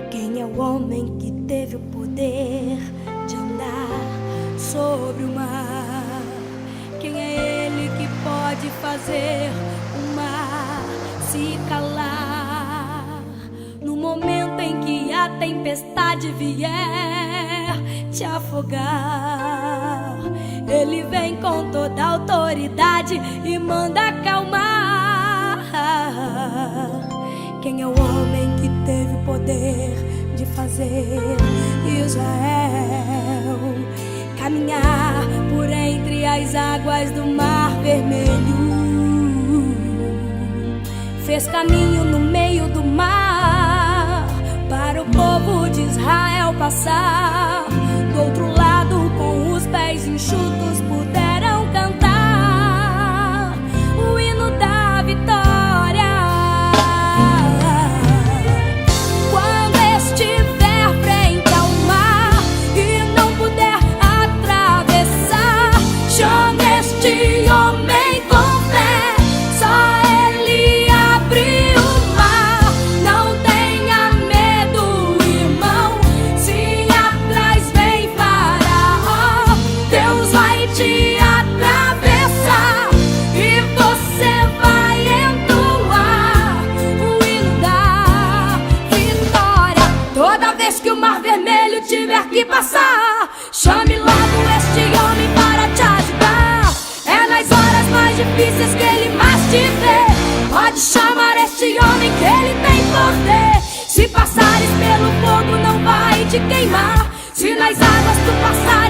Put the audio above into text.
Quem é o homem que teve o poder de andar sobre o mar? Quem é ele que pode fazer o mar se calar? No momento em que a tempestade vier te afogar, ele vem com toda a autoridade e manda acalmar. Quem é o homem que teve o poder de fazer Israel caminhar por entre as águas do Mar Vermelho? Fez caminho no meio do mar para o povo de Israel passar. Do outro lado, com os pés enxutos, puderam cantar o hino da vitória. Tiver que passar, chame logo este homem para te ajudar. É nas horas mais difíceis que ele mais te vê. Pode chamar este homem que ele tem poder. Se passares pelo fogo não vai te queimar. Se nas águas tu passares